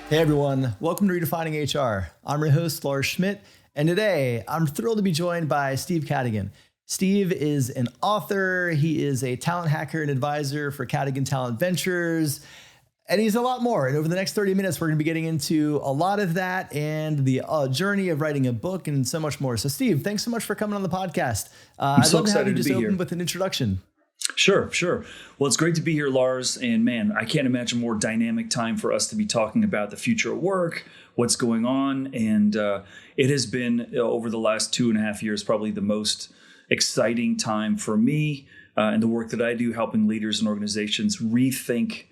Hey everyone, welcome to Redefining HR. I'm your host, Lars Schmidt, and today I'm thrilled to be joined by Steve Cadigan. Steve is an author, he is a talent hacker and advisor for Cadigan Talent Ventures, and he's a lot more. And over the next 30 minutes, we're going to be getting into a lot of that and the journey of writing a book and so much more. So Steve, thanks so much for coming on the podcast. I'd love to have you just open with an introduction. Sure. Well, it's great to be here, Lars. And man, I can't imagine a more dynamic time for us to be talking about the future of work, what's going on. And it has been, over the last 2.5 years, probably the most exciting time for me and the work that I do, helping leaders and organizations rethink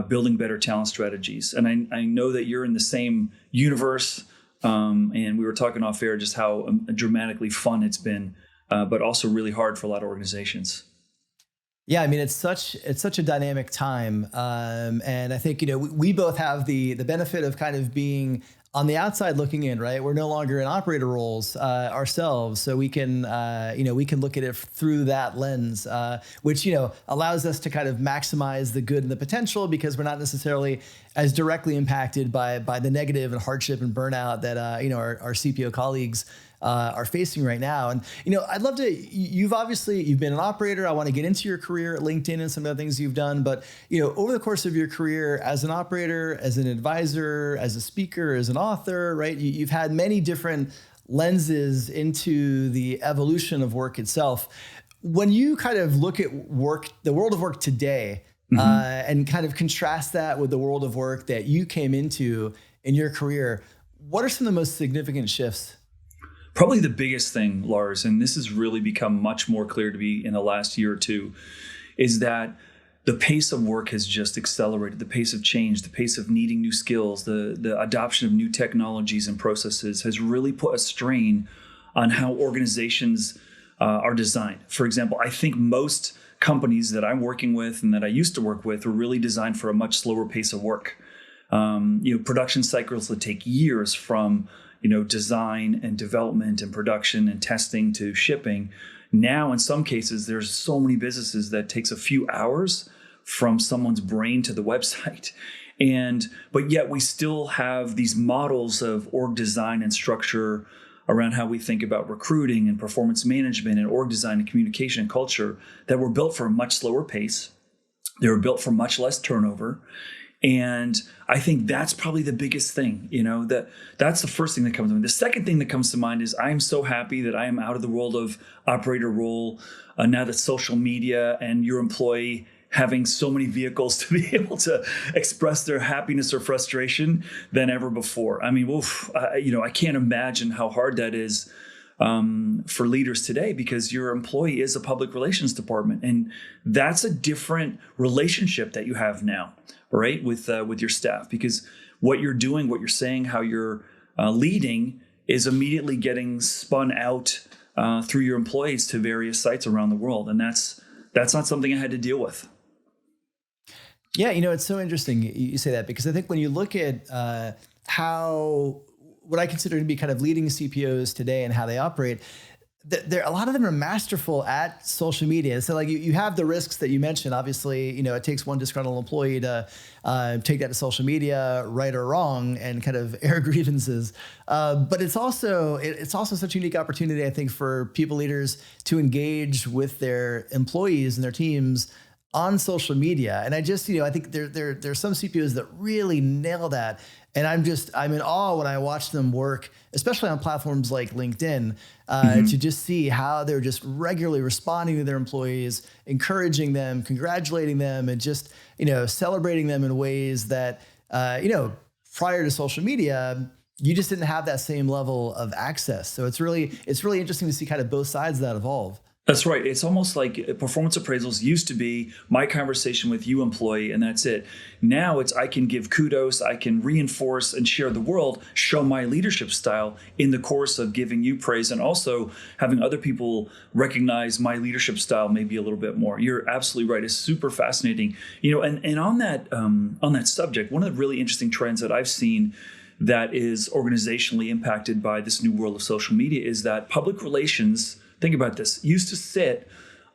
building better talent strategies. And I know that you're in the same universe. And we were talking off air just how dramatically fun it's been, but also really hard for a lot of organizations. Yeah, I mean, it's such a dynamic time, and I think we both have the benefit of kind of being on the outside looking in, right? We're no longer in operator roles ourselves, so we can we can look at it through that lens, which allows us to kind of maximize the good and the potential because we're not necessarily as directly impacted by the negative and hardship and burnout that our CPO colleagues are facing right now. And, I'd love to, you've been an operator. I want to get into your career at LinkedIn and some of the things you've done. But, over the course of your career as an operator, as an advisor, as a speaker, as an author, right, you've had many different lenses into the evolution of work itself. When you kind of look at work, the world of work today, and kind of contrast that with the world of work that you came into in your career, what are some of the most significant shifts? Probably the biggest thing, Lars, and this has really become much more clear to me in the last year or two, is that the pace of work has just accelerated. The pace of change, the pace of needing new skills, the adoption of new technologies and processes has really put a strain on how organizations are designed. For example, I think most companies that I'm working with and that I used to work with were really designed for a much slower pace of work. Production cycles that take years from design and development and production and testing to shipping. Now, in some cases, there's so many businesses that takes a few hours from someone's brain to the website. But yet we still have these models of org design and structure around how we think about recruiting and performance management and org design and communication and culture that were built for a much slower pace. They were built for much less turnover. And I think that's probably the biggest thing, that's the first thing that comes to mind. The second thing that comes to mind is I am so happy that I am out of the world of operator role now that social media and your employee having so many vehicles to be able to express their happiness or frustration than ever before. I mean, I can't imagine how hard that is for leaders today because your employee is a public relations department. And that's a different relationship that you have now, right? With your staff, because what you're doing, what you're saying, how you're leading is immediately getting spun out through your employees to various sites around the world. And that's not something I had to deal with. Yeah, it's so interesting you say that because I think when you look at how what I consider to be kind of leading CPOs today and how they operate, a lot of them are masterful at social media. So like you have the risks that you mentioned. Obviously, it takes one disgruntled employee to take that to social media, right or wrong, and kind of air grievances. But it's also such a unique opportunity, I think, for people leaders to engage with their employees and their teams on social media. And I think there's some CPOs that really nail that. And I'm in awe when I watch them work, especially on platforms like LinkedIn, to just see how they're just regularly responding to their employees, encouraging them, congratulating them, and just, celebrating them in ways that, prior to social media, you just didn't have that same level of access. So it's really interesting to see kind of both sides of that evolve. That's right. It's almost like performance appraisals used to be my conversation with you, employee, and that's it. Now it's I can give kudos, I can reinforce and share the world, show my leadership style in the course of giving you praise and also having other people recognize my leadership style maybe a little bit more. You're absolutely right. It's super fascinating. And on that subject, one of the really interesting trends that I've seen that is organizationally impacted by this new world of social media is that public relations, think about this, used to sit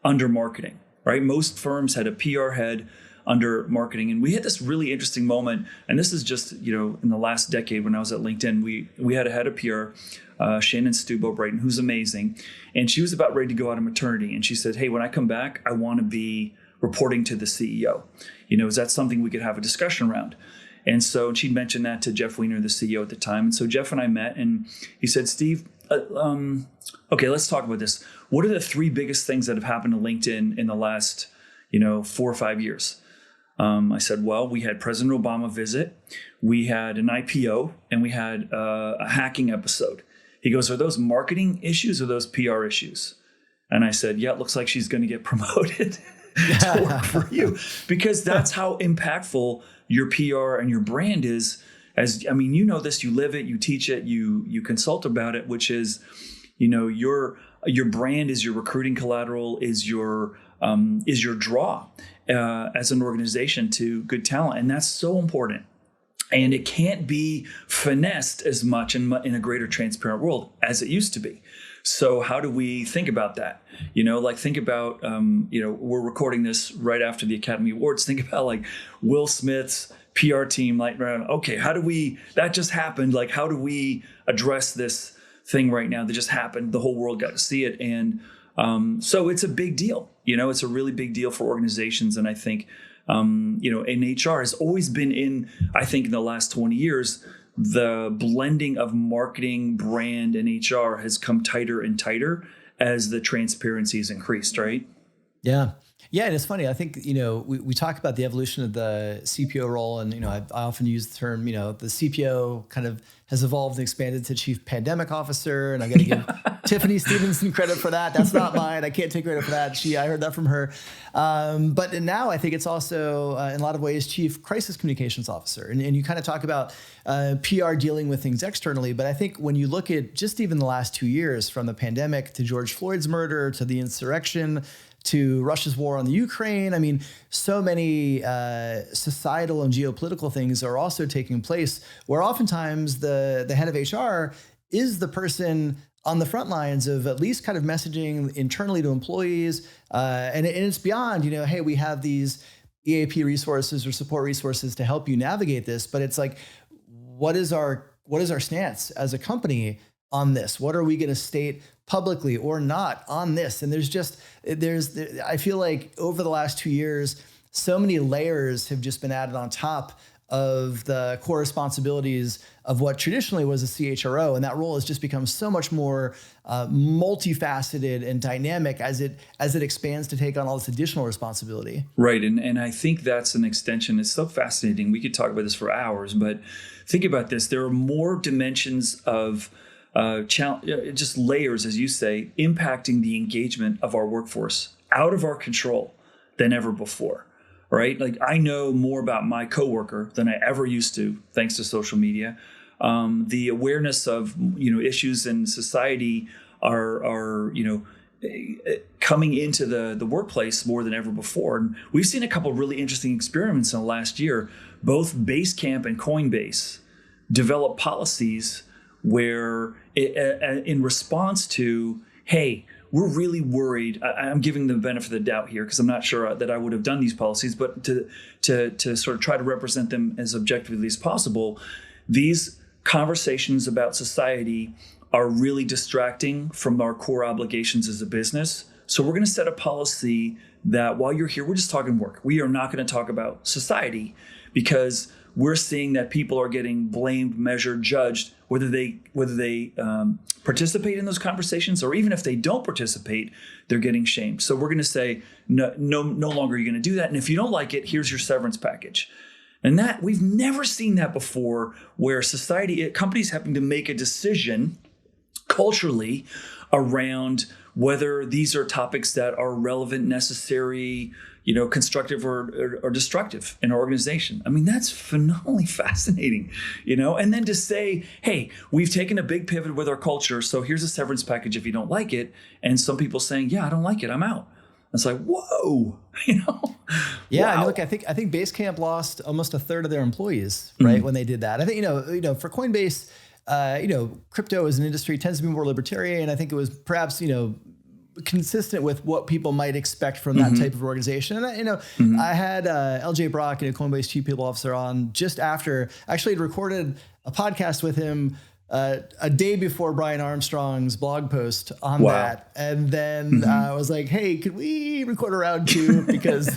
under marketing, right? Most firms had a PR head, under marketing. And we had this really interesting moment. And this is just, in the last decade when I was at LinkedIn, we had a head of PR, Shannon Stubo-Brayton, who's amazing. And she was about ready to go out on maternity. And she said, hey, when I come back, I want to be reporting to the CEO. Is that something we could have a discussion around? And so she'd mentioned that to Jeff Weiner, the CEO at the time. And so Jeff and I met, and he said, Steve, okay, let's talk about this. What are the three biggest things that have happened to LinkedIn in the last, 4 or 5 years? I said, well, we had President Obama visit, we had an IPO, and we had a hacking episode. He goes, are those marketing issues or those PR issues? And I said, yeah, it looks like she's going to get promoted to work for you, because that's how impactful your PR and your brand is. You know this, you live it, you teach it, you consult about it, which is, your brand is your recruiting collateral, is your draw as an organization to good talent. And that's so important. And it can't be finessed as much in a greater transparent world as it used to be. So how do we think about that? Think about, we're recording this right after the Academy Awards. Think about like Will Smith's PR team, okay, that just happened. Like, how do we address this thing right now that just happened? The whole world got to see it. And so it's a big deal. It's a really big deal for organizations. And I think, in HR has always been I think in the last 20 years, the blending of marketing, brand, and HR has come tighter and tighter as the transparency has increased, right? Yeah. Yeah. And it's funny. I think, we talk about the evolution of the CPO role. And, I often use the term, the CPO kind of has evolved and expanded to Chief Pandemic Officer. And I got to give Tiffany Stevenson credit for that. That's not mine. I can't take credit for that. I heard that from her. But now I think it's also, in a lot of ways, Chief Crisis Communications Officer. And you kind of talk about PR dealing with things externally. But I think when you look at just even the last 2 years, from the pandemic to George Floyd's murder to the insurrection to Russia's war on the Ukraine. So many societal and geopolitical things are also taking place where oftentimes the head of HR is the person on the front lines of at least kind of messaging internally to employees. And it's beyond, hey, we have these EAP resources or support resources to help you navigate this. But it's like, what is our stance as a company on this? What are we going to state publicly or not on this? And I feel like over the last 2 years, so many layers have just been added on top of the core responsibilities of what traditionally was a CHRO. And that role has just become so much more multifaceted and dynamic as it expands to take on all this additional responsibility. Right. And I think that's an extension. It's so fascinating. We could talk about this for hours, but think about this. There are more dimensions of just layers, as you say, impacting the engagement of our workforce out of our control than ever before, right? Like, I know more about my coworker than I ever used to, thanks to social media. The awareness of, issues in society are coming into the workplace more than ever before. And we've seen a couple of really interesting experiments in the last year. Both Basecamp and Coinbase develop policies where in response to, hey, we're really worried. I'm giving them the benefit of the doubt here because I'm not sure that I would have done these policies, but to sort of try to represent them as objectively as possible, these conversations about society are really distracting from our core obligations as a business. So we're going to set a policy that while you're here, we're just talking work. We are not going to talk about society because we're seeing that people are getting blamed, measured, judged, whether they participate in those conversations, or even if they don't participate, they're getting shamed. So we're going to say, no longer are you going to do that. And if you don't like it, here's your severance package. And that we've never seen that before, where companies having to make a decision culturally around whether these are topics that are relevant, necessary, constructive or destructive in our organization. I mean, that's phenomenally fascinating, and then to say, hey, we've taken a big pivot with our culture. So here's a severance package if you don't like it. And some people saying, yeah, I don't like it, I'm out. It's like, whoa, Yeah. Wow. I mean, look, I think Basecamp lost almost a third of their employees, right? Mm-hmm. When they did that. I think, for Coinbase, crypto as an industry tends to be more libertarian. I think it was perhaps, consistent with what people might expect from that type of organization. And I had LJ Brock, Coinbase chief people officer, on just after. Actually, had recorded a podcast with him a day before Brian Armstrong's blog post on that, and then I was like, "Hey, could we record a round two?" Because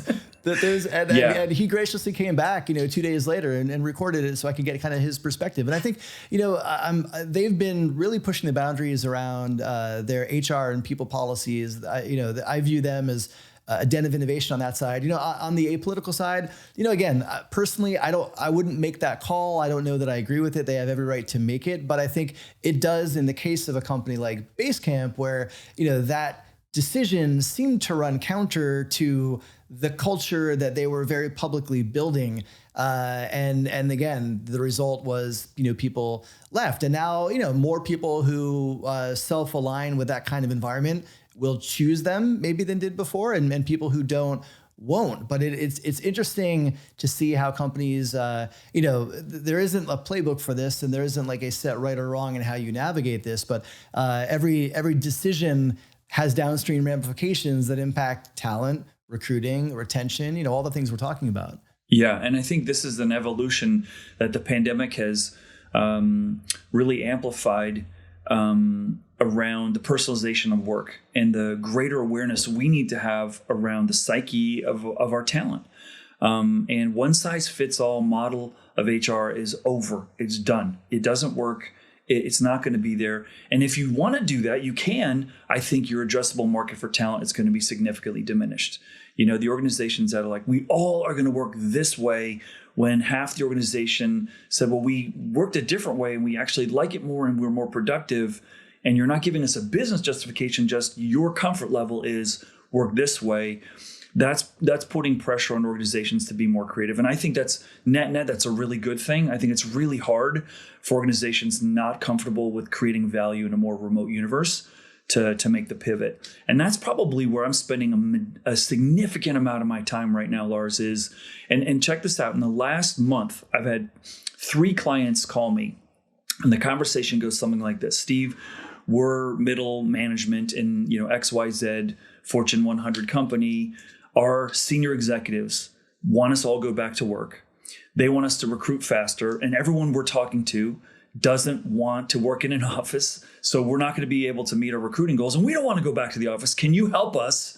and he graciously came back, 2 days later and recorded it so I could get kind of his perspective. And I think, they've been really pushing the boundaries around their HR and people policies. I view them as a den of innovation on that side. On the apolitical side, again, personally, I wouldn't make that call. I don't know that I agree with it. They have every right to make it, but I think it does in the case of a company like Basecamp, where, that decision seemed to run counter to the culture that they were very publicly building. And again, the result was, people left. And now, more people who self-align with that kind of environment will choose them maybe than did before. And people who don't won't. But it's interesting to see how companies, there isn't a playbook for this, and there isn't like a set right or wrong in how you navigate this. But every decision has downstream ramifications that impact talent, recruiting, retention, all the things we're talking about. Yeah. And I think this is an evolution that the pandemic has really amplified around the personalization of work and the greater awareness we need to have around the psyche of our talent. And one size fits all model of HR is over. It's done. It doesn't work. It's not going to be there. And if you want to do that, you can. I think your addressable market for talent is going to be significantly diminished. The organizations that are like, we all are going to work this way, when half the organization said, well, we worked a different way and we actually like it more and we're more productive. And you're not giving us a business justification, just your comfort level is work this way. That's putting pressure on organizations to be more creative. And I think that's net, that's a really good thing. I think it's really hard for organizations not comfortable with creating value in a more remote universe to make the pivot. And that's probably where I'm spending a significant amount of my time right now, Lars, is, and check this out. In the last month, I've had 3 clients call me, and the conversation goes something like this. Steve, we're middle management in, XYZ Fortune 100 company. Our senior executives want us all go back to work. They want us to recruit faster, and everyone we're talking to doesn't want to work in an office. So we're not going to be able to meet our recruiting goals, and we don't want to go back to the office. Can you help us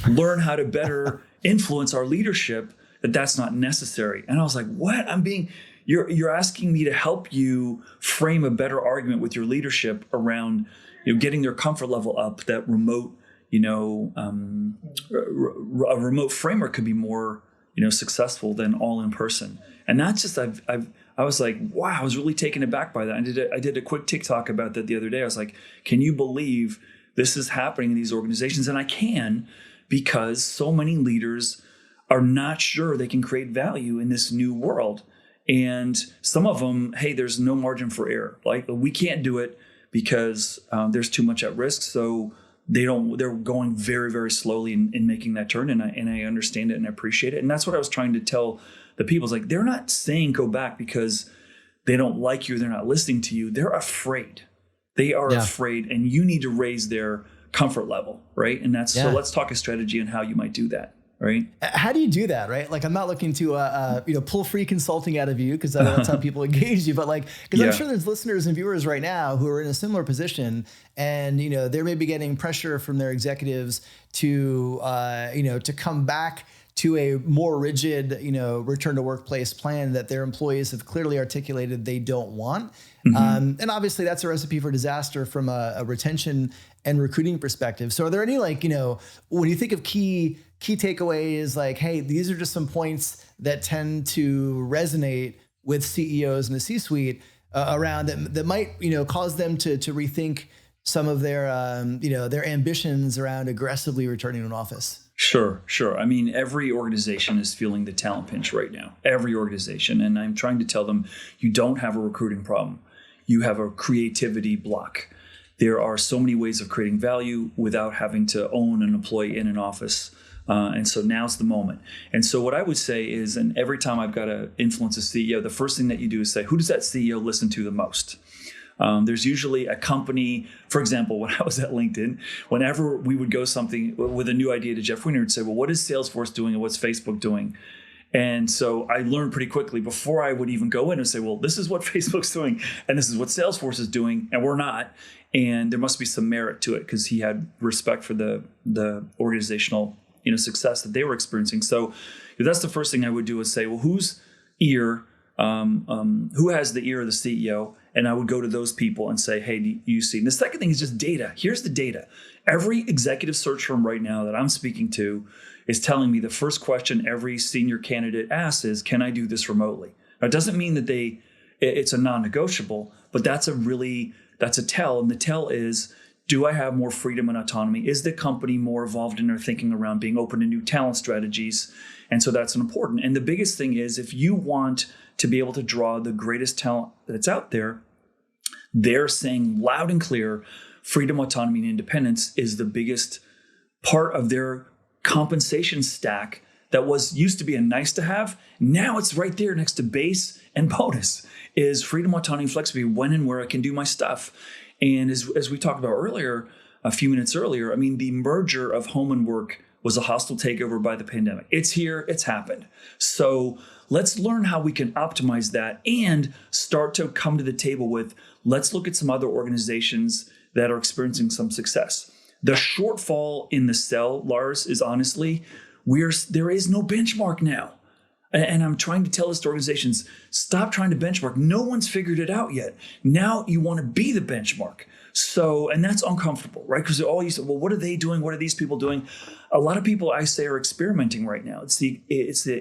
learn how to better influence our leadership that's not necessary? And I was like, what? You're asking me to help you frame a better argument with your leadership around, getting their comfort level up, that remote, a remote framework could be more, successful than all in person. And that's just, I was like, wow, I was really taken aback by that. I did a quick TikTok about that the other day. I was like, can you believe this is happening in these organizations? And I can, because so many leaders are not sure they can create value in this new world. And some of them, hey, there's no margin for error. Like, we can't do it because there's too much at risk. So they're going very, very slowly in making that turn. And I understand it and I appreciate it. And that's what I was trying to tell the people. It's like, they're not saying go back because they don't like you, they're not listening to you. They're afraid. They are afraid, and you need to raise their comfort level, right? And so let's talk a strategy on how you might do that. Right. How do you do that? Right. Like, I'm not looking to, pull free consulting out of you, because that's how people engage you. But because I'm sure there's listeners and viewers right now who are in a similar position, and, they may be getting pressure from their executives to, to come back to a more rigid, return to workplace plan that their employees have clearly articulated they don't want. Mm-hmm. And obviously that's a recipe for disaster from a retention and recruiting perspective. So are there any, when you think of key takeaways, like, hey, these are just some points that tend to resonate with CEOs in the C-suite around that might, cause them to rethink some of their, their ambitions around aggressively returning to an office? Sure. I mean, every organization is feeling the talent pinch right now, every organization. And I'm trying to tell them, you don't have a recruiting problem. You have a creativity block. There are so many ways of creating value without having to own an employee in an office. And so now's the moment. And so what I would say is, and every time I've got to influence a CEO, the first thing that you do is say, who does that CEO listen to the most? There's usually a company, for example, when I was at LinkedIn, whenever we would go something with a new idea to Jeff Weiner, would say, well, what is Salesforce doing and what's Facebook doing? And so I learned pretty quickly before I would even go in and say, well, this is what Facebook's doing and this is what Salesforce is doing, and we're not. And there must be some merit to it, because he had respect for the organizational success that they were experiencing. So that's the first thing I would do, is say, well, whose ear, who has the ear of the CEO? And I would go to those people and say, hey, do you see? And the second thing is just data. Here's the data. Every executive search firm right now that I'm speaking to is telling me the first question every senior candidate asks is, can I do this remotely? Now, it doesn't mean that it's a non-negotiable, but that's a tell. And the tell is, do I have more freedom and autonomy? Is the company more evolved in their thinking around being open to new talent strategies? And so that's important. And the biggest thing is, if you want to be able to draw the greatest talent that's out there, they're saying loud and clear, freedom, autonomy, and independence is the biggest part of their compensation stack that used to be a nice to have. Now it's right there next to base and bonus, is freedom, autonomy, and flexibility, when and where I can do my stuff. And as we talked about earlier, a few minutes earlier, I mean, the merger of home and work was a hostile takeover by the pandemic. It's here, it's happened. So let's learn how we can optimize that and start to come to the table with, let's look at some other organizations that are experiencing some success. The shortfall in the sell, Lars, is honestly, there is no benchmark now. And I'm trying to tell this to organizations, stop trying to benchmark. No one's figured it out yet. Now you want to be the benchmark. So, and that's uncomfortable, right? Because they're always, well, what are they doing? What are these people doing? A lot of people, I say, are experimenting right now. It's the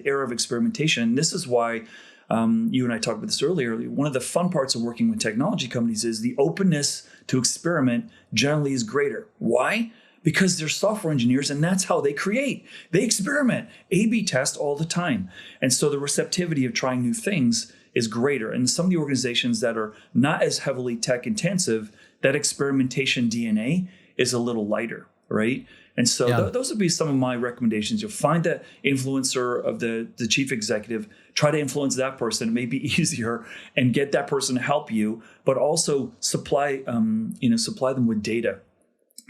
era of experimentation. And this is why you and I talked about this earlier. One of the fun parts of working with technology companies is the openness to experiment generally is greater. Why? Because they're software engineers, and that's how they create. They experiment, A/B test all the time. And so the receptivity of trying new things is greater. And some of the organizations that are not as heavily tech intensive, that experimentation DNA is a little lighter, right? And so those would be some of my recommendations. You'll find that influencer of the chief executive, try to influence that person. It may be easier, and get that person to help you, but also supply them with data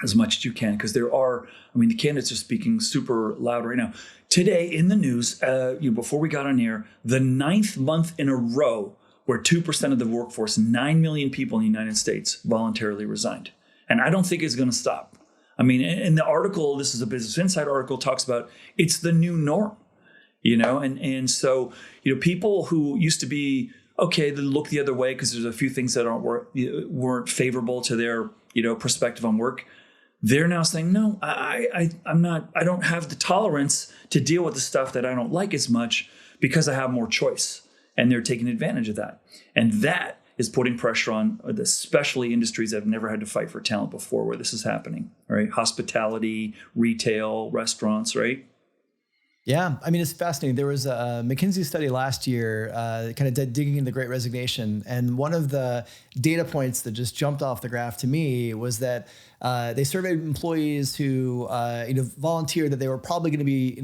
as much as you can, because the candidates are speaking super loud right now. Today in the news, before we got on air, the 9th month in a row where 2% of the workforce, 9 million people in the United States, voluntarily resigned. And I don't think it's going to stop. I mean, in the article, this is a Business Insider article, talks about it's the new norm, and so, people who used to be, okay, they look the other way because there's a few things that weren't favorable to their, perspective on work. They're now saying, no, I'm not, I don't have the tolerance to deal with the stuff that I don't like as much because I have more choice. And they're taking advantage of that. And that is putting pressure on especially industries that have never had to fight for talent before, where this is happening, right? Hospitality, retail, restaurants, right? Yeah, I mean, it's fascinating. There was a McKinsey study last year kind of digging into the Great Resignation. And one of the data points that just jumped off the graph to me was that they surveyed employees who volunteered that they were probably going to be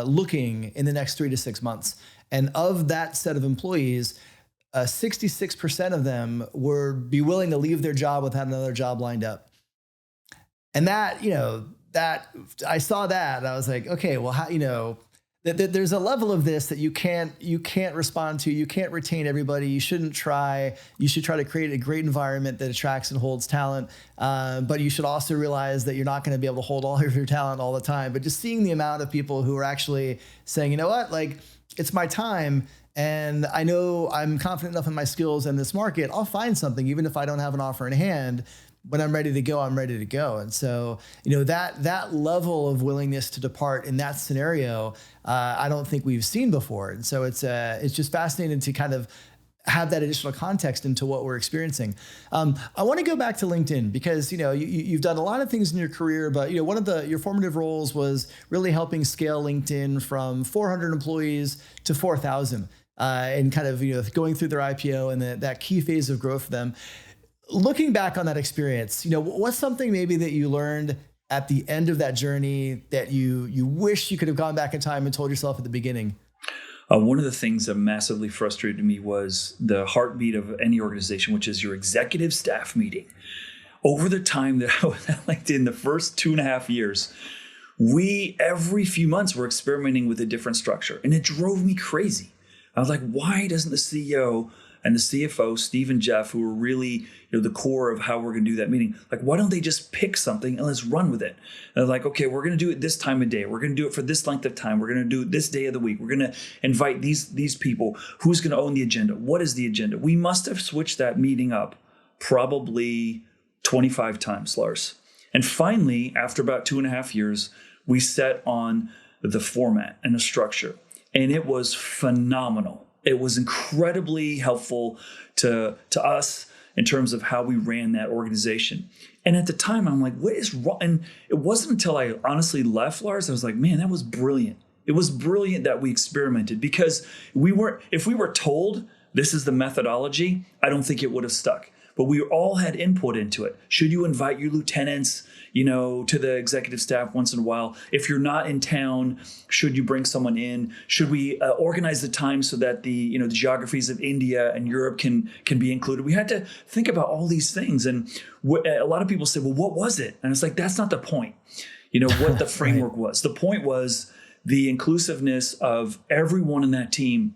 looking in the next 3 to 6 months. And of that set of employees, 66% of them would be willing to leave their job without another job lined up. And that I saw that and I was like, okay, well, how, there's a level of this that you can't respond to. You can't retain everybody. You shouldn't try. You should try to create a great environment that attracts and holds talent. But you should also realize that you're not going to be able to hold all of your talent all the time. But just seeing the amount of people who are actually saying, you know what, like, it's my time, and I know I'm confident enough in my skills in this market, I'll find something, even if I don't have an offer in hand. When I'm ready to go, I'm ready to go. And so, that level of willingness to depart in that scenario, I don't think we've seen before. And so it's just fascinating to kind of have that additional context into what we're experiencing. I want to go back to LinkedIn because, you've done a lot of things in your career, but, one of your formative roles was really helping scale LinkedIn from 400 employees to 4,000 and kind of, going through their IPO and that key phase of growth for them. Looking back on that experience, what's something maybe that you learned at the end of that journey that you wish you could have gone back in time and told yourself at the beginning? One of the things that massively frustrated me was the heartbeat of any organization, which is your executive staff meeting. Over the time that I was at LinkedIn, the first 2.5 years, we every few months were experimenting with a different structure, and it drove me crazy. I was like, why doesn't the CEO and the CFO, Steve and Jeff, who are really the core of how we're going to do that meeting, like, why don't they just pick something and let's run with it? And they're like, okay, we're going to do it this time of day. We're going to do it for this length of time. We're going to do it this day of the week. We're going to invite these people. Who's going to own the agenda? What is the agenda? We must have switched that meeting up probably 25 times, Lars. And finally, after about 2.5 years, we set on the format and the structure. And it was phenomenal. It was incredibly helpful to us in terms of how we ran that organization. And at the time, I'm like, what is wrong? And it wasn't until I honestly left, Lars, I was like, man, that was brilliant. It was brilliant that we experimented, because if we were told this is the methodology, I don't think it would have stuck. But we all had input into it. Should you invite your lieutenants, to the executive staff once in a while? If you're not in town, should you bring someone in? Should we organize the time so that the geographies of India and Europe can be included? We had to think about all these things. And a lot of people say, well, what was it? And it's like, that's not the point. What the framework was. The point was the inclusiveness of everyone in that team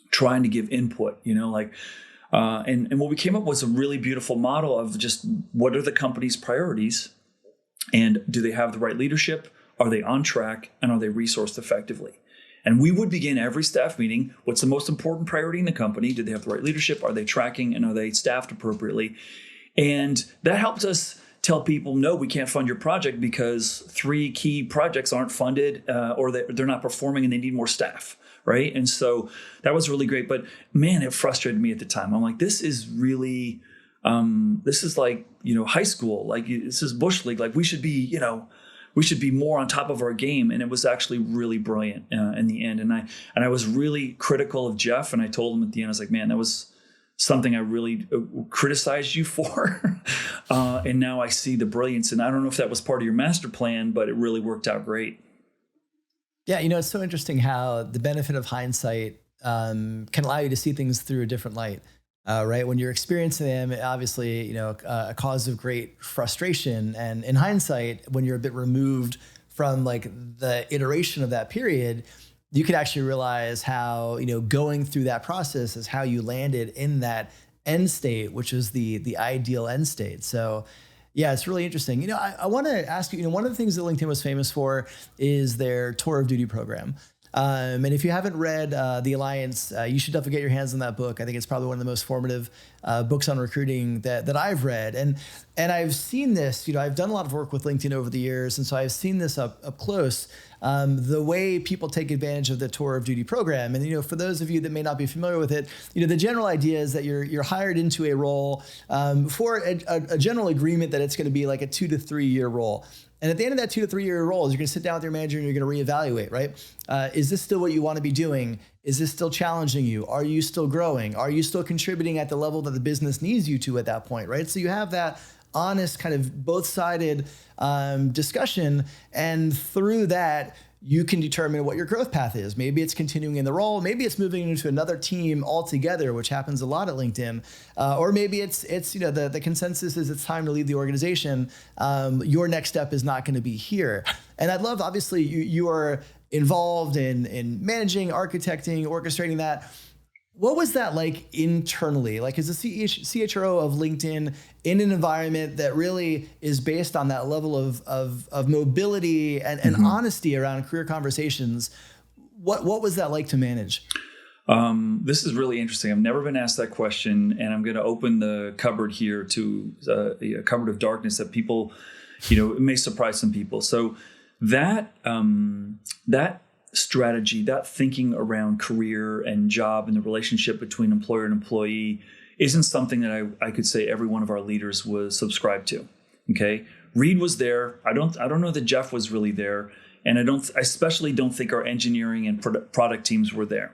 trying to give input, and what we came up with was a really beautiful model of just what are the company's priorities, and do they have the right leadership? Are they on track? And are they resourced effectively? And we would begin every staff meeting. What's the most important priority in the company? Do they have the right leadership? Are they tracking? And are they staffed appropriately? And that helped us tell people, no, we can't fund your project because 3 key projects aren't funded or they're not performing and they need more staff. Right. And so that was really great. But man, it frustrated me at the time. I'm like, this is really, this is like, high school, like this is Bush League. Like we should be more on top of our game. And it was actually really brilliant in the end. And I was really critical of Jeff. And I told him at the end, I was like, man, that was something I really criticized you for. And now I see the brilliance. And I don't know if that was part of your master plan, but it really worked out great. Yeah, it's so interesting how the benefit of hindsight can allow you to see things through a different light, right? When you're experiencing them, obviously, a cause of great frustration. And in hindsight, when you're a bit removed from like the iteration of that period, you can actually realize how, going through that process is how you landed in that end state, which is the ideal end state. So yeah, it's really interesting. I want to ask you, one of the things that LinkedIn was famous for is their tour of duty program. And if you haven't read The Alliance, you should definitely get your hands on that book. I think it's probably one of the most formative books on recruiting that I've read. And I've seen this, I've done a lot of work with LinkedIn over the years. And so I've seen this up close, the way people take advantage of the tour of duty program. And, for those of you that may not be familiar with it, the general idea is that you're hired into a role for a general agreement that it's going to be like a 2 to 3 year role. And at the end of that 2 to 3 year role, you're going to sit down with your manager and you're going to reevaluate, right? Is this still what you want to be doing? Is this still challenging you? Are you still growing? Are you still contributing at the level that the business needs you to at that point, right? So you have that honest kind of both-sided discussion. And through that, you can determine what your growth path is. Maybe it's continuing in the role. Maybe it's moving into another team altogether, which happens a lot at LinkedIn. Or maybe it's the consensus is it's time to leave the organization. Your next step is not going to be here. And I'd love, obviously, you are involved in managing, architecting, orchestrating that. What was that like internally? Like as a CHRO of LinkedIn in an environment that really is based on that level of mobility and honesty around career conversations, what was that like to manage? This is really interesting. I've never been asked that question, and I'm going to open the cupboard here to a cupboard of darkness that people, it may surprise some people. So that strategy, that thinking around career and job and the relationship between employer and employee isn't something that I could say every one of our leaders was subscribed to. Okay. Reed was there. I don't know that Jeff was really there. And I especially don't think our engineering and product teams were there.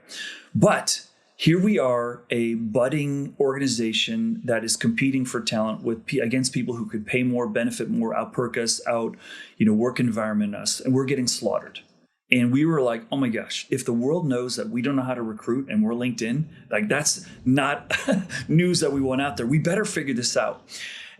But here we are, a budding organization that is competing for talent against people who could pay more, benefit more, outperk us, work environment us, and we're getting slaughtered. And we were like, oh my gosh, if the world knows that we don't know how to recruit and we're LinkedIn, like that's not news that we want out there. We better figure this out.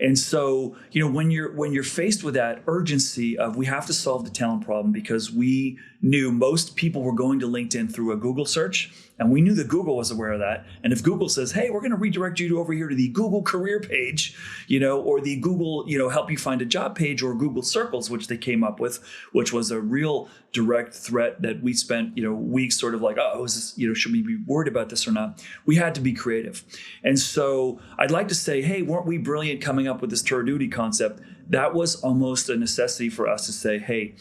And so, when you're faced with that urgency of we have to solve the talent problem, because we knew most people were going to LinkedIn through a Google search, and we knew that Google was aware of that. And if Google says, hey, we're going to redirect you over here to the Google career page, or the Google, help you find a job page, or Google Circles, which they came up with, which was a real direct threat that we spent, weeks sort of like, oh, is this, should we be worried about this or not? We had to be creative. And so I'd like to say, hey, weren't we brilliant coming up with this tour duty concept? That was almost a necessity for us to say, hey,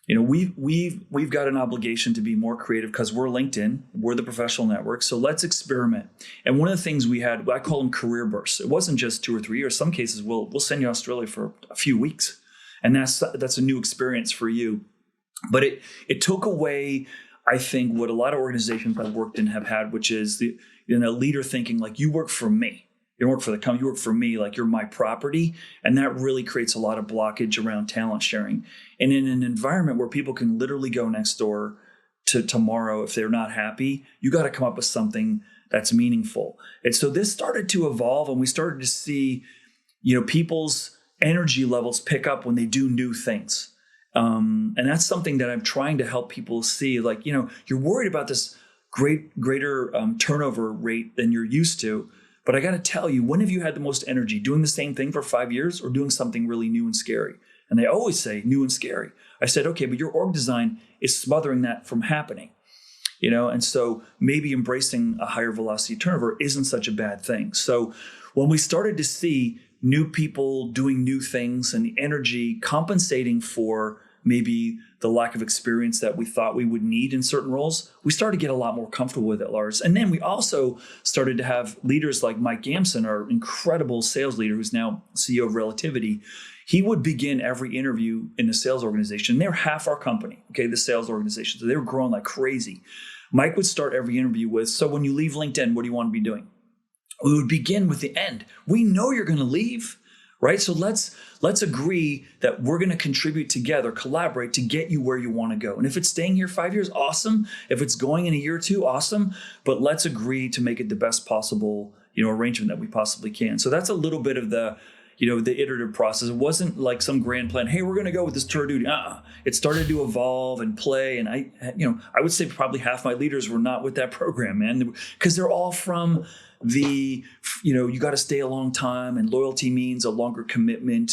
we've got an obligation to be more creative because we're LinkedIn, we're the professional network. So let's experiment. And one of the things we had, I call them career bursts. It wasn't just 2 or 3 years. Some cases we'll send you to Australia for a few weeks, and that's a new experience for you. But it took away, I think, what a lot of organizations I've worked in have had, which is the leader thinking like, you work for me. You don't work for the company, you work for me, like you're my property. And that really creates a lot of blockage around talent sharing. And in an environment where people can literally go next door to tomorrow if they're not happy, you got to come up with something that's meaningful. And so this started to evolve, and we started to see, people's energy levels pick up when they do new things. And that's something that I'm trying to help people see. Like, you're worried about this greater turnover rate than you're used to. But I got to tell you, when have you had the most energy? Doing the same thing for 5 years or doing something really new and scary? And they always say new and scary. I said, okay, but your org design is smothering that from happening. And so maybe embracing a higher velocity turnover isn't such a bad thing. So when we started to see new people doing new things and the energy compensating for maybe the lack of experience that we thought we would need in certain roles, we started to get a lot more comfortable with it, Lars. And then we also started to have leaders like Mike Gamson, our incredible sales leader, who's now CEO of Relativity. He would begin every interview in the sales organization. They're half our company, okay, the sales organization. So they were growing like crazy. Mike would start every interview with, so when you leave LinkedIn, what do you want to be doing? We would begin with the end. We know you're going to leave, right? So let's agree that we're going to contribute together, collaborate to get you where you want to go. And if it's staying here 5 years, awesome. If it's going in a year or two, awesome. But let's agree to make it the best possible, arrangement that we possibly can. So that's a little bit of the iterative process. It wasn't like some grand plan. Hey, we're going to go with this tour duty. It started to evolve and play. And I would say probably half my leaders were not with that program, man, because they're all from you got to stay a long time, and loyalty means a longer commitment.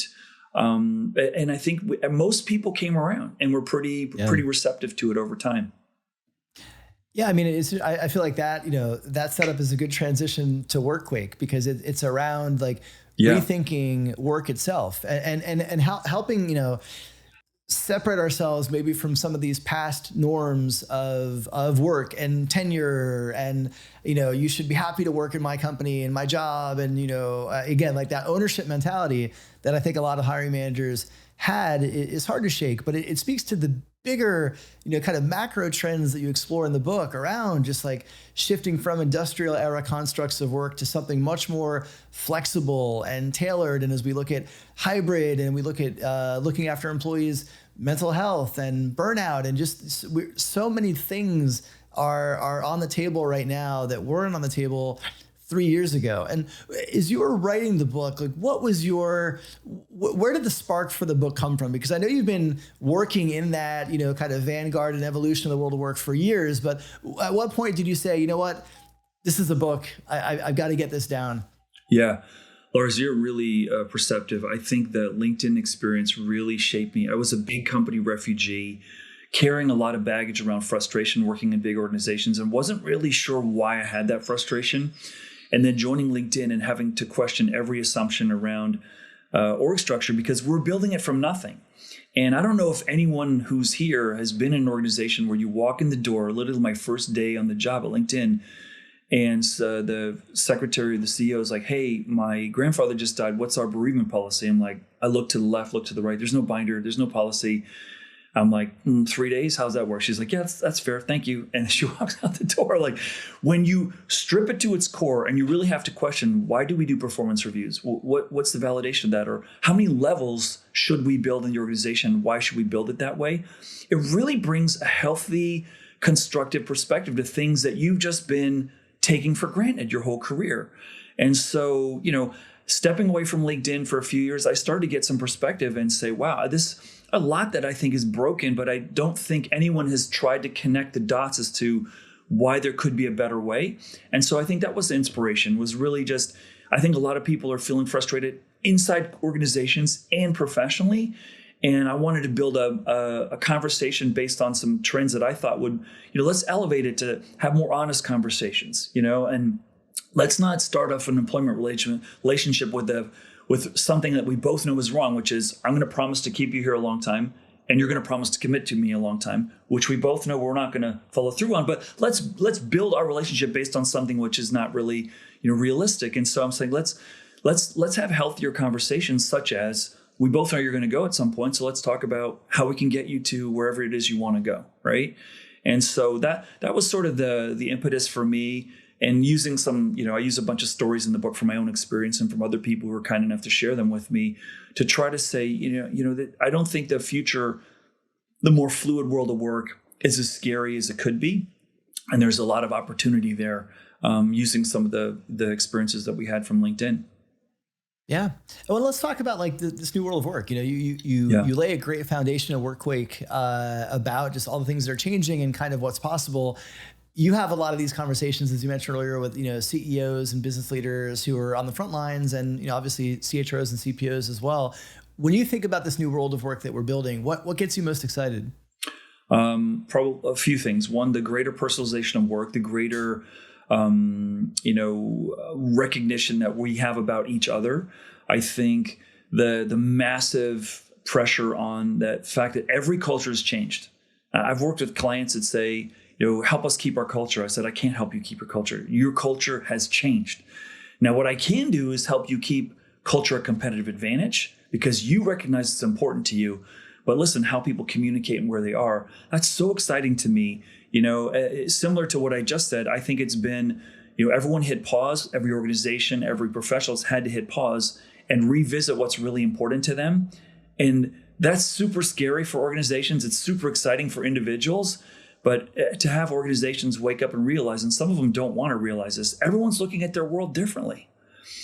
And I think most people came around and were pretty receptive to it over time. Yeah, I mean, I feel like that, that setup is a good transition to Workquake, because it's around like rethinking work itself and helping, separate ourselves maybe from some of these past norms of work and tenure, and you should be happy to work in my company and my job, and again, like that ownership mentality that I think a lot of hiring managers had is hard to shake. But it speaks to the bigger kind of macro trends that you explore in the book around just like shifting from industrial era constructs of work to something much more flexible and tailored. And as we look at hybrid, and we look at looking after employees' mental health and burnout, and just so many things are on the table right now that weren't on the table 3 years ago. And as you were writing the book, like what was where did the spark for the book come from? Because I know you've been working in that, kind of vanguard and evolution of the world of work for years, but at what point did you say, you know what, this is a book, I've got to get this down? Yeah. Lars, you're really perceptive. I think the LinkedIn experience really shaped me. I was a big company refugee, carrying a lot of baggage around frustration working in big organizations, and wasn't really sure why I had that frustration. And then joining LinkedIn and having to question every assumption around org structure, because we're building it from nothing. And I don't know if anyone who's here has been in an organization where you walk in the door, literally my first day on the job at LinkedIn, and the secretary, the CEO is like, hey, my grandfather just died. What's our bereavement policy? I'm like, I look to the left, look to the right. There's no binder. There's no policy. I'm like, 3 days, how's that work? She's like, yeah, that's fair, thank you. And she walks out the door. Like, when you strip it to its core and you really have to question, why do we do performance reviews? What's the validation of that? Or how many levels should we build in the organization? Why should we build it that way? It really brings a healthy, constructive perspective to things that you've just been taking for granted your whole career. And so, stepping away from LinkedIn for a few years, I started to get some perspective and say, wow, a lot that I think is broken, but I don't think anyone has tried to connect the dots as to why there could be a better way. And so I think that was the inspiration, was really just, I think a lot of people are feeling frustrated inside organizations and professionally. And I wanted to build a conversation based on some trends that I thought would, let's elevate it to have more honest conversations, and let's not start off an employment relationship with something that we both know is wrong, which is, I'm going to promise to keep you here a long time, and you're going to promise to commit to me a long time, which we both know we're not going to follow through on. But let's build our relationship based on something which is not really realistic. And so I'm saying let's have healthier conversations, such as, we both know you're going to go at some point, so let's talk about how we can get you to wherever it is you want to go, right? And so that was sort of the impetus for me. And using some, I use a bunch of stories in the book from my own experience and from other people who were kind enough to share them with me, to try to say, that I don't think the future, the more fluid world of work, is as scary as it could be. And there's a lot of opportunity there, using some of the experiences that we had from LinkedIn. Yeah. Well, let's talk about like this new world of work. You lay a great foundation of Workquake about just all the things that are changing and kind of what's possible. You have a lot of these conversations, as you mentioned earlier, with CEOs and business leaders who are on the front lines, and obviously CHROs and CPOs as well. When you think about this new world of work that we're building, what gets you most excited? Probably a few things. One, the greater personalization of work, the greater recognition that we have about each other. I think the massive pressure on that fact that every culture has changed. I've worked with clients that say, help us keep our culture. I said, I can't help you keep your culture. Your culture has changed. Now, what I can do is help you keep culture a competitive advantage, because you recognize it's important to you. But listen, how people communicate and where they are, that's so exciting to me. Similar to what I just said, I think it's been, everyone hit pause. Every organization, every professional has had to hit pause and revisit what's really important to them. And that's super scary for organizations. It's super exciting for individuals. But to have organizations wake up and realize, and some of them don't want to realize this, everyone's looking at their world differently.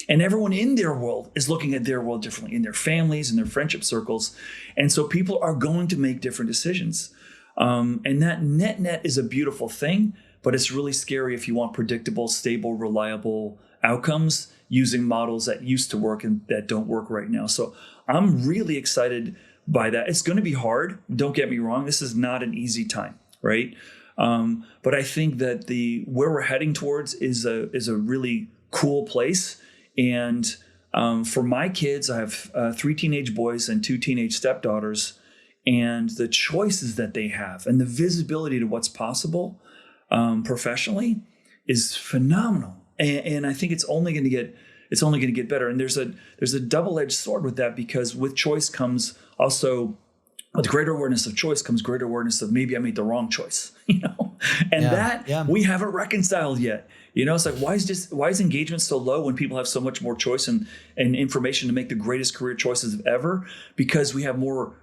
And everyone in their world is looking at their world differently, in their families, in their friendship circles. And so people are going to make different decisions. And that net is a beautiful thing, but it's really scary if you want predictable, stable, reliable outcomes using models that used to work and that don't work right now. So I'm really excited by that. It's going to be hard. Don't get me wrong. This is not an easy time. Right. But I think that where we're heading towards is a really cool place. And for my kids, I have 3 teenage boys and 2 teenage stepdaughters, and the choices that they have and the visibility to what's possible professionally is phenomenal. And I think it's only going to get better. And there's a double-edged sword with that, because with choice comes also, with greater awareness of choice comes greater awareness of, maybe I made the wrong choice, and we haven't reconciled yet. It's like, why is engagement so low when people have so much more choice and information to make the greatest career choices ever? Because we have more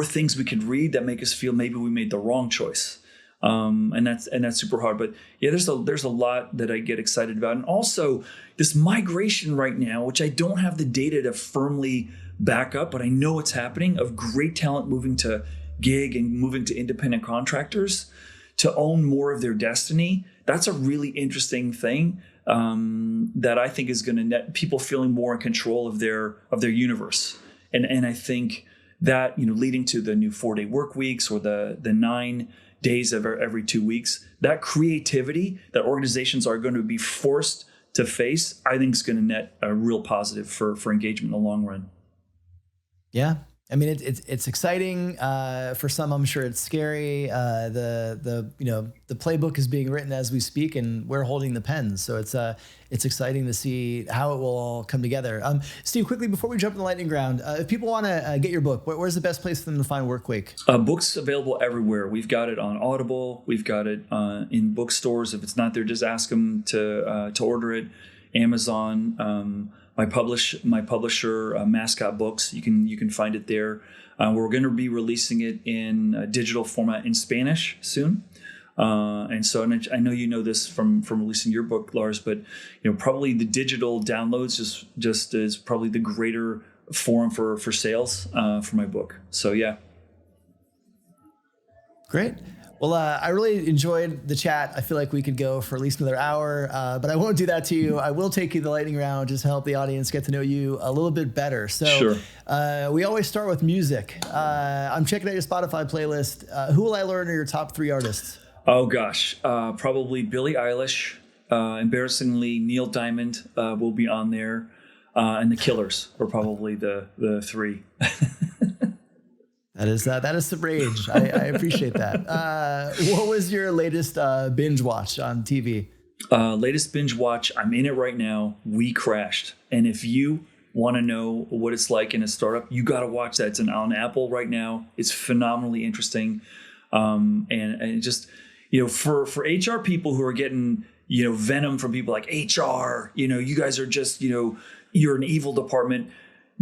things we could read that make us feel maybe we made the wrong choice. And that's super hard. But yeah, there's a lot that I get excited about. And also this migration right now, which I don't have the data to firmly back up, but I know it's happening, of great talent moving to gig and moving to independent contractors to own more of their destiny. That's a really interesting thing that I think is going to net people feeling more in control of their universe. And I think that, leading to the new 4-day work weeks, or the 9 days of every 2 weeks, that creativity that organizations are going to be forced to face, I think is going to net a real positive for engagement in the long run. Yeah. I mean, it's exciting for some. I'm sure it's scary. The playbook is being written as we speak, and we're holding the pens. So it's exciting to see how it will all come together. Steve, quickly before we jump in the lightning round, if people want to get your book, where's the best place for them to find Workweek? Books available everywhere. We've got it on Audible. We've got it in bookstores. If it's not there, just ask them to order it. Amazon. My publisher, Mascot Books. You can find it there. We're going to be releasing it in digital format in Spanish soon. And I know you know this from releasing your book, Lars, but probably the digital downloads just is probably the greater forum for sales for my book. So yeah. Great. Well, I really enjoyed the chat. I feel like we could go for at least another hour, but I won't do that to you. I will take you to the lightning round, just to help the audience get to know you a little bit better. So sure. We always start with music. I'm checking out your Spotify playlist. Who will I learn are your top 3 artists? Oh, gosh. Probably Billie Eilish. Embarrassingly, Neil Diamond will be on there. And the Killers are probably the 3. That is some rage. I appreciate that. What was your latest binge watch on TV? Latest binge watch. I'm in it right now. We Crashed. And if you want to know what it's like in a startup, you got to watch that. It's on Apple right now. It's phenomenally interesting. And just, for HR people who are getting, venom from people like HR, you guys are just, you're an evil department.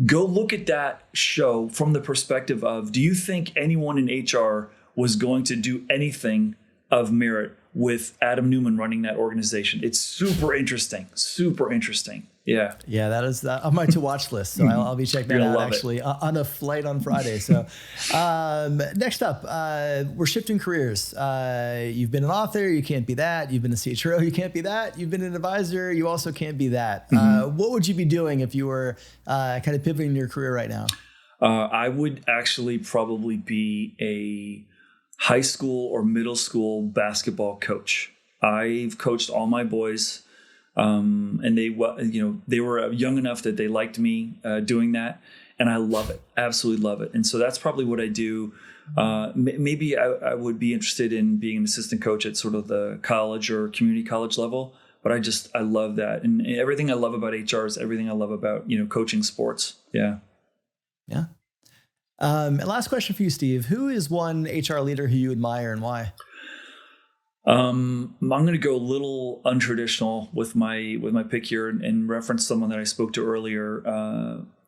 Go look at that show from the perspective of, do you think anyone in HR was going to do anything of merit with Adam Newman running that organization? It's super interesting. Super interesting. Yeah. Yeah, that is on my to-watch list. So I'll be checking that out actually on a flight on Friday. So next up, we're shifting careers. You've been an author. You can't be that. You've been a CHRO. You can't be that. You've been an advisor. You also can't be that. What would you be doing if you were kind of pivoting your career right now? I would actually probably be a high school or middle school basketball coach. I've coached all my boys. And they were young enough that they liked me doing that, and I love it, absolutely love it. And so that's probably what I do. Maybe I would be interested in being an assistant coach at sort of the college or community college level, but I love that, and everything I love about HR is everything I love about coaching sports. Yeah. And last question for you, Steve. Who is one HR leader who you admire and why? I'm going to go a little untraditional with my pick here and reference someone that I spoke to earlier.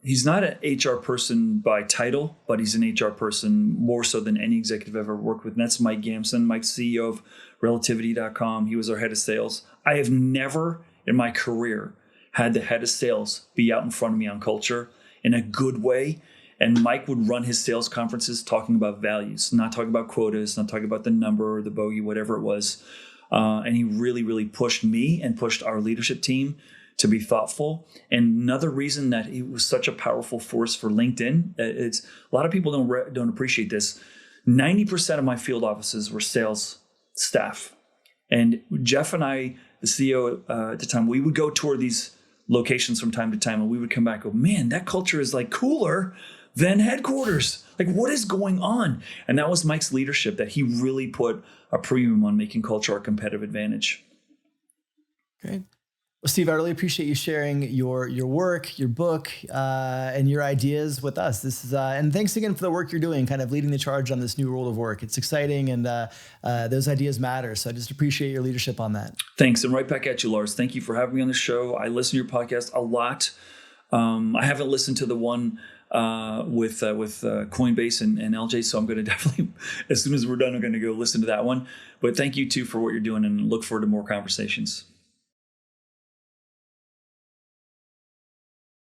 He's not an HR person by title, but he's an HR person more so than any executive I've ever worked with. And that's Mike Gamson. Mike's CEO of Relativity.com. He was our head of sales. I have never in my career had the head of sales be out in front of me on culture in a good way. And Mike would run his sales conferences talking about values, not talking about quotas, not talking about the number or the bogey, whatever it was. And he really, really pushed me and pushed our leadership team to be thoughtful. And another reason that he was such a powerful force for LinkedIn, it's a lot of people don't appreciate this. 90% of my field offices were sales staff. And Jeff and I, the CEO at the time, we would go tour these locations from time to time, and we would come back and go, man, that culture is like cooler than headquarters. Like, what is going on? And that was Mike's leadership, that he really put a premium on making culture a competitive advantage. Great. Well, Steve, I really appreciate you sharing your work, your book, and your ideas with us. This is and thanks again for the work you're doing, kind of leading the charge on this new world of work. It's exciting, and those ideas matter. So I just appreciate your leadership on that. Thanks, and right back at you, Lars. Thank you for having me on the show. I listen to your podcast a lot. I haven't listened to the one with Coinbase and LJ, so I'm going to definitely, as soon as we're done, I'm going to go listen to that one. But thank you too for what you're doing, and look forward to more conversations.